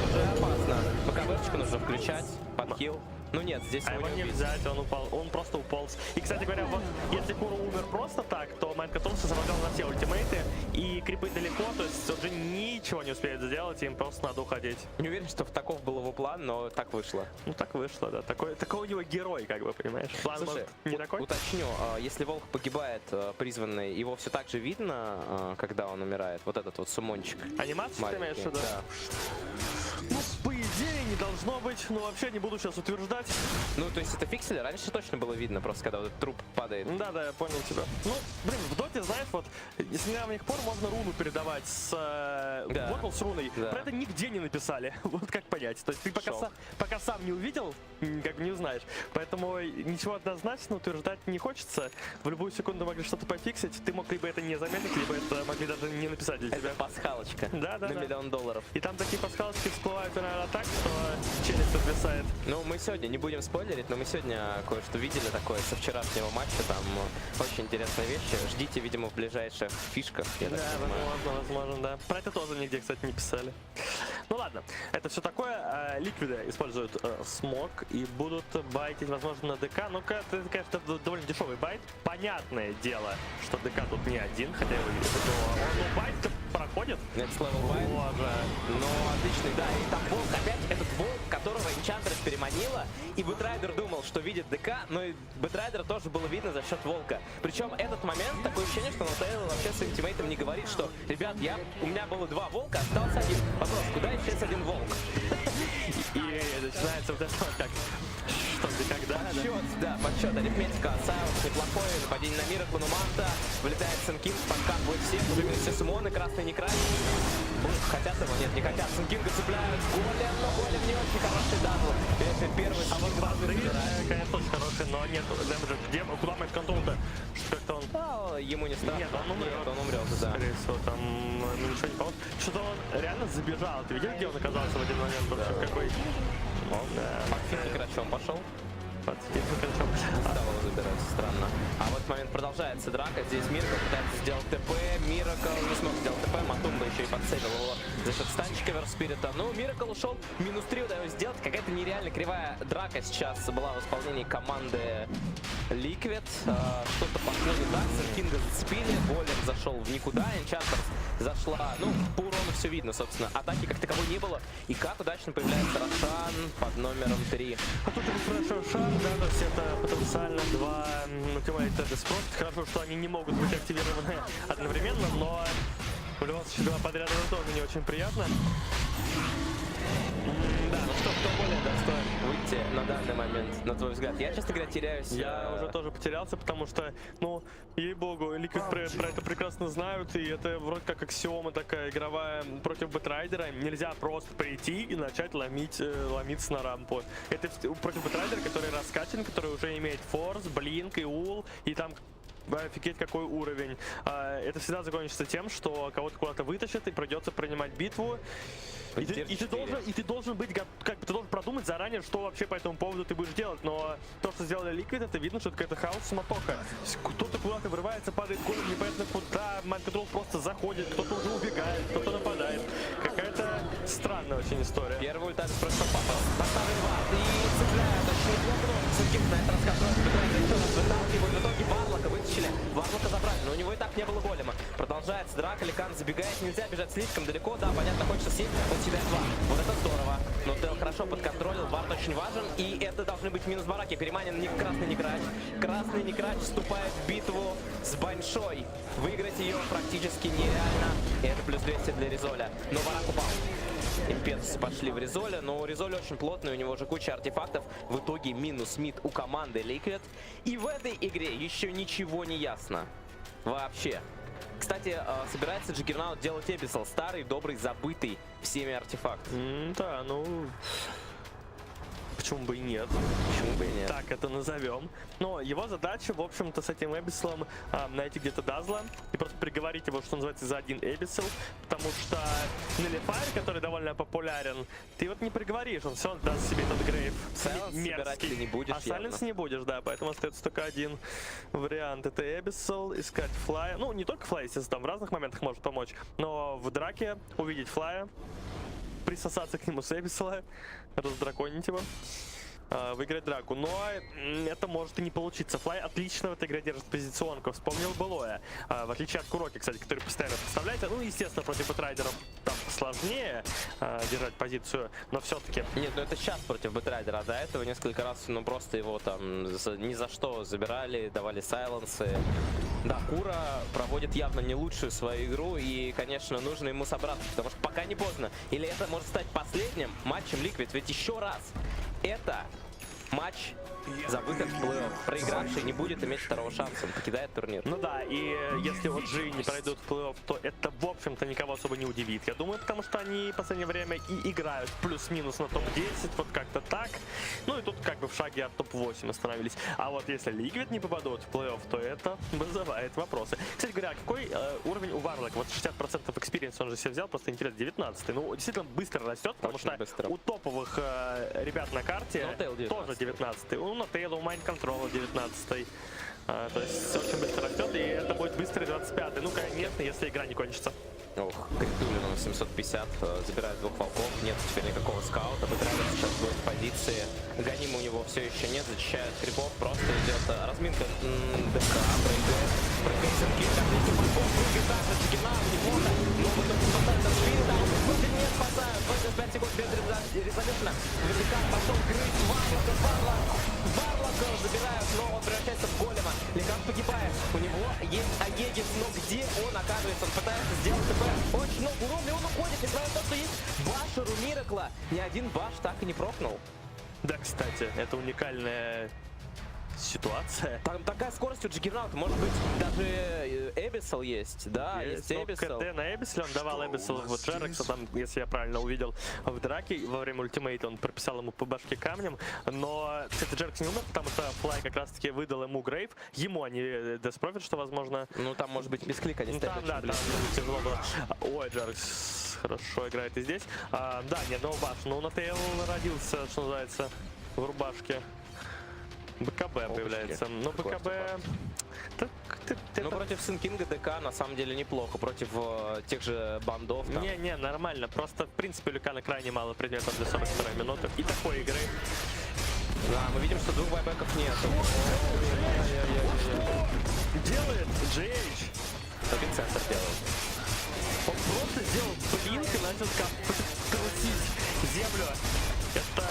уже опасно. БКБшечку нужно включать, подхил. Ну нет, здесь А его не убить. взять, он упал, он просто уполз. И, кстати говоря, вот если Куру умер просто так, то Mind Control сопровождал на все ультимейты, и крипы далеко, то есть уже ничего не успеет сделать, им просто надо уходить. Не уверен, что таков был его план, но так вышло. Ну так вышло, да. Такой у него герой, как бы, понимаешь. План, Слушай, может, не такой. уточню, если волк погибает призванный, его все так же видно, когда он умирает? Вот этот вот сумончик. Анимацию ты имеешь в виду? Да. Ну, по идее, не должно быть, но вообще не буду сейчас утверждать. Ну, то есть это фиксили? Раньше точно было видно, просто когда вот этот труп падает. Да, я понял тебя. Ну, блин, в доте, знаешь, вот с недавних пор можно руну передавать с Вокал с руной. Да. Про это нигде не написали. Вот как понять. То есть ты Шок. пока сам не увидел, как бы не узнаешь. Поэтому ничего однозначно утверждать не хочется. В любую секунду могли что-то пофиксить. Ты мог либо это не заметить, либо это могли даже не написать для тебя. Это пасхалочка Да. на $1 миллион. И там такие пасхалочки всплывают иногда так, что челюсть отвисает. Ну, мы сегодня, не будем спойлерить, но мы сегодня кое-что видели такое со вчерашнего матча. Там очень интересные вещи. Ждите, видимо, в ближайших фишках, я так Да, понимаю. возможно, да. Про это тоже нигде, кстати, не писали. Ну ладно, это все такое. Ликвиды используют смог и будут байтить, возможно, на ДК. Ну, это, конечно, довольно дешевый байт. Понятное дело, что ДК тут не один, хотя его видит. Но байт проходит. Next level fight. Боже. Ну, отличный, да. И там волк опять, этот волк, которого Enchantress переманила. И Бэтрайдер думал, что видит ДК, но и Бэтрайдера тоже было видно за счет волка. Причем этот момент, такое ощущение, что Нотейл вообще своим тиммейтам не говорит, что, ребят, у меня было 2 волка, остался 1. Вопрос, куда исчез 1 волк? И начинается вот это вот как... Что ты когда? Подсчет, да, подсчет, арифметика, Сайлс неплохое, нападение на Мираклу, Нуманта, вылетает Сенкинг, подкапывает всех, убегают все сумоны, красный не красный. Хотят его? Нет, не хотят. Сенкинга цепляют. Голем, но Голем не очень хороший дабл. Это первый Вот Базы, конечно, очень хороший, но нет дэмэджа. Где? Куда Mind Control-то? Как-то он... ему не страшно. Нет, он умрет. Нет, он умрет, да. Скорее всего, там ничего не поможет. Что-то он реально забежал. Ты видел, где он оказался в один момент? Вообще, в какой? Под фитникрачом пошел. Под фитникрачом. Стал его забирать, странно. А в этот момент продолжается драка. Здесь Миракл пытается сделать ТП. Миракл не смог сделать ТП. Матумба еще и подсейвил его за счет станчика Верспирита. Ну, Миракл ушел. Минус 3 удалось сделать. Какая-то нереально кривая драка сейчас была в исполнении команды Liquid. Что-то пошло не так. Сенкинга зацепили. Голем зашел в никуда. Enchantress зашла. Ну, по урону все видно, собственно. Атаки как таковой не было. И как удачно появляется Рошан под номером 3. А тут рефреш Рошан, да, то есть это потенциально два ультимейта Деспрофит. Хорошо, что они не могут быть активированы одновременно, но в любом случае 2 подряд это тоже не очень приятно. Да, ну что, кто более достоин выйти на данный момент, на твой взгляд? Я, честно говоря, теряюсь. Я уже тоже потерялся, потому что, ну, ей-богу, Liquid про это прекрасно знают, и это вроде как аксиома такая игровая против Бэтрайдера. Нельзя просто прийти и начать ломиться на рампу. Это против Бэтрайдера, который раскачан, который уже имеет форс, блинк и ул, и там офигеть какой уровень. Это всегда закончится тем, что кого-то куда-то вытащат и придется принимать битву. И ты должен быть, как бы ты должен продумать заранее, что вообще по этому поводу ты будешь делать. Но то, что сделали Liquid, это видно, что это какая-то хаос, суматоха. Кто-то куда-то вырывается, падает голем, непонятно куда. Mind Control просто заходит, кто-то уже убегает, кто-то нападает. Какая-то странная очень история. Первый ультак просто поставлен вард и цепляет очень неплохо. Сукин на этот раз контроль, пытается еще раз выталкивать. В итоге Варлока вытащили. Варлока забрали, но у него и так не было голема. Продолжается драка, Ликан забегает, нельзя бежать слишком далеко. Да, понятно, хочется съесть, он себя 2. Вот это здорово. Но Тел хорошо подконтролил, вард очень важен. И это должны быть минус бараки. Переманен красный Некрач. Красный Некрач вступает в битву с Баншой. Выиграть ее практически нереально. И это плюс 200 для Резоля. Но барак упал. Импетусы пошли в Резоля, но Резоль очень плотный, у него уже куча артефактов. В итоге минус мид у команды Liquid. И в этой игре еще ничего не ясно. Вообще. Кстати, собирается Джиггернаут делать Эбисал. Старый, добрый, забытый всеми артефакт. Да, ну... Почему бы и нет? Почему бы и нет? Так это назовем. Но его задача, в общем-то, с этим Эбисселом найти где-то Дазла и просто приговорить его, что называется, за один Эбиссел, потому что Nullifier, который довольно популярен, ты вот не приговоришь, он все равно даст себе этот грейв. Сайленс собирать ты не будешь, а Сайленс не будешь, да, поэтому остается только один вариант. Это Эбиссел, искать Флая. Ну, не только Флая, естественно, там в разных моментах может помочь, но в драке увидеть Флая, присосаться к нему с Эбиссела, раздраконить его, выиграть драку. Но это может и не получиться. Флай отлично в этой игре держит позиционку. Вспомнил былое. В отличие от Куроки, кстати, который постоянно представляет. Ну, естественно, против Бэтрайдеров там сложнее держать позицию, но все-таки... Нет, ну это сейчас против Бэтрайдера. А до этого несколько раз, ну, просто его там ни за что забирали, давали сайленсы. Да, Кура проводит явно не лучшую свою игру, и, конечно, нужно ему собраться, потому что пока не поздно. Или это может стать последним матчем Liquid, ведь еще раз, это матч за выход в плей-офф. Проигравший не будет иметь второго шанса, он покидает турнир. Ну да, и если OG не пройдут в плей-офф, то это, в общем-то, никого особо не удивит. Я думаю, потому что они в последнее время и играют плюс-минус на топ-10, вот как-то так. Ну и тут как бы в шаге от топ-8 остановились. А вот если Liquid не попадут в плей-офф, то это вызывает вопросы. Кстати говоря, какой уровень у Варлока? Вот 60% экспириенса он же себе взял, просто интересно, 19-й. Ну, действительно быстро растет, потому очень что быстро. у топовых ребят на карте тоже 19-й. Ну, на Тейлу Mind Control 19-й. То есть очень быстро растет, и это будет быстрый 25-й. Ну, конечно, если игра не кончится. Ох, Критулин 750, забирает двух волков, нет теперь никакого скаута, Бэтрайдер сейчас будет в позиции, Ганима у него все еще нет, зачищает крипов, просто идет разминка ДК, прыгает Сергей, отличный подход, прыгает также Джиггернаут, неплохо, но в итоге спасает от Швирита, а он против не спасают, 85 секунд без резолюшна, Васикан пошел грызть Варлока забирают, но он превращается в голема, Ликан погибает, у него есть Аегис, но где он оказывается, он пытается сделать ТП. Очень много урона, и он уходит, несмотря на то, что есть башер у Миракла. Ни один баш так и не прокнул. Да, кстати, это уникальная ситуация. Там такая скорость у Джиггернаута, может быть, даже Эбиссел есть, да, есть Эбиссел. КД на Эбисселе, он давал Эбиссел в Джерекса, там, если я правильно увидел, в драке во время ультимейта он прописал ему по башке камнем, но, кстати, Джерекс не умер, потому что Флай как раз-таки выдал ему грейв, ему, а не Деспрофит, что возможно. Ну, там, может быть, без клика не стоит. Там, да, там тяжело было. Ой, Джерекс хорошо играет и здесь. Да, ни одного баш, но на Тейл родился, что называется, в рубашке. БКБ появляется. Но БКБ... Ну, против Синкинга ДК на самом деле неплохо. Против тех же бандов. Там. Не, нормально. Просто, в принципе, у Люкана крайне мало предметов для 42 минуты. И такой игры. Да, мы видим, что двух байбеков нет. Делает GH. Эпицентр делает. Он просто сделал блинк и начал крутить землю. Это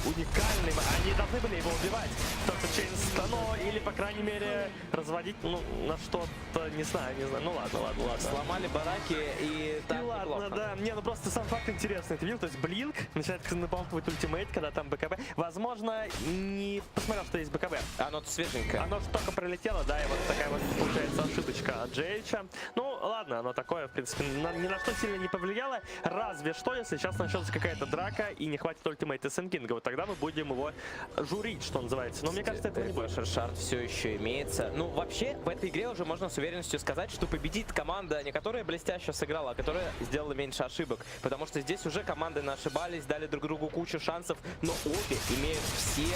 уникальным. Они должны были его убивать. Только Chainstone, ну, или, по крайней мере, разводить, ну, на что-то, не знаю. Ну, ладно. Сломали бараки и так Ну ладно, неплохо. да. Не, ну просто сам факт интересный. Ты видел, то есть Блинк начинает напомпывать ультимейт, когда там БКБ. Возможно, не посмотрел, что есть БКБ. Оно-то свеженькое. Оно же только прилетело, да, и вот такая вот получается ошибочка от Джейча. Ну, ладно, оно такое, в принципе, ни на что сильно не повлияло. Разве что, если сейчас начнется какая-то драка и не хватит ультимейта Сэм Кинга, вот тогда мы будем его журить, что называется. Но мне кажется, этого не будет. Шард все еще имеется. Ну, вообще, в этой игре уже можно с уверенностью сказать, что победит команда, не которая блестяще сыграла, а которая сделала меньше ошибок. Потому что здесь уже команды ошибались, дали друг другу кучу шансов, но обе имеют все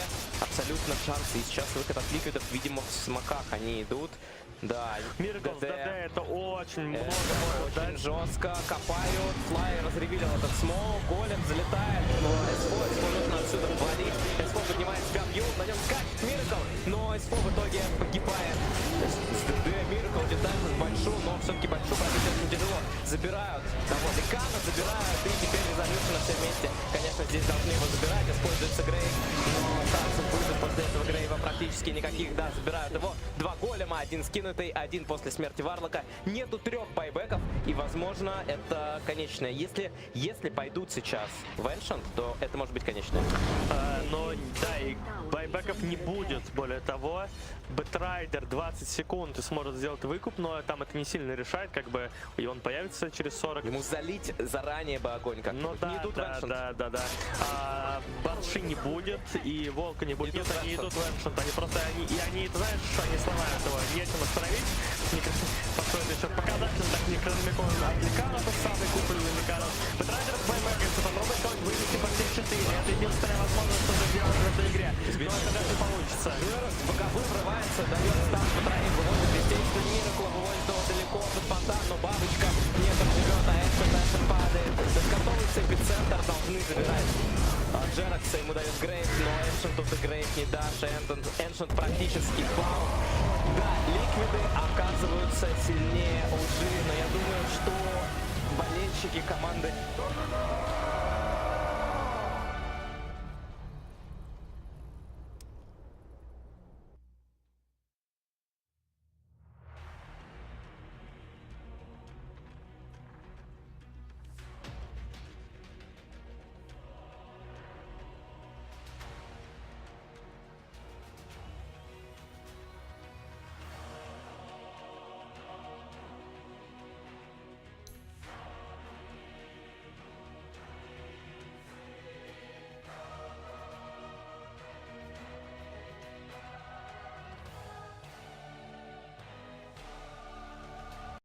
абсолютно шансы. И сейчас выход от Ликвидов, видимо, в смоках они идут. Да, Миракл с ДД это очень много может очень дать. жестко копают. Флай разревелил этот смол. Голем залетает. Но СФО нужно отсюда валить. СФО поднимает себя, бьет, на нем скачет Миракл. Но СФО в итоге погибает. С ДД Миракл летает с Большу, но все-таки Большу пробить очень тяжело. Забирают того Декана, забирают. И теперь резолюция на все вместе. Конечно, здесь должны его забирать. Используется Грейв. Но шансов будет после этого Грейва практически никаких. Да, забирают его. Два голема, один скинутый, один после смерти Варлока. Нету 3 байбеков, и, возможно, это конечное. Если пойдут сейчас в Ancient, то это может быть конечное. Но да, и байбеков не будет. Более того, Бэтрайдер 20 секунд и сможет сделать выкуп, но там это не сильно решает, как бы, и он появится через 40. Ему залить заранее бы огонь как-то. Ну Не идут в Ancient. да. Банши не будет, и Волка не будет. Идут Нет, в они Ancient. идут в Ancient. Они просто, они, ты знаешь, что они сломают его. Нечем остановить. Подходит еще показатель, так некрономикон от Ликана, тот самый купленный Ликана. Бэтрайдер с байбеком, попробует кого-нибудь вывести по всех 4. Это единственная возможность, что сделать в этой игре. Но это даже не получится. Боковой врывается, дает стан по троим, выводит естественно Миракла, выводит его далеко под фонтан, но бабочка не живет, а Эншент падает. Готовится эпицентр, должны забирать Джеракса, ему дает Грейв, но Эншенту ты Грейв не дашь, Эншент практически пал. Да, Ликвиды оказываются сильнее OG, но я думаю, что болельщики команды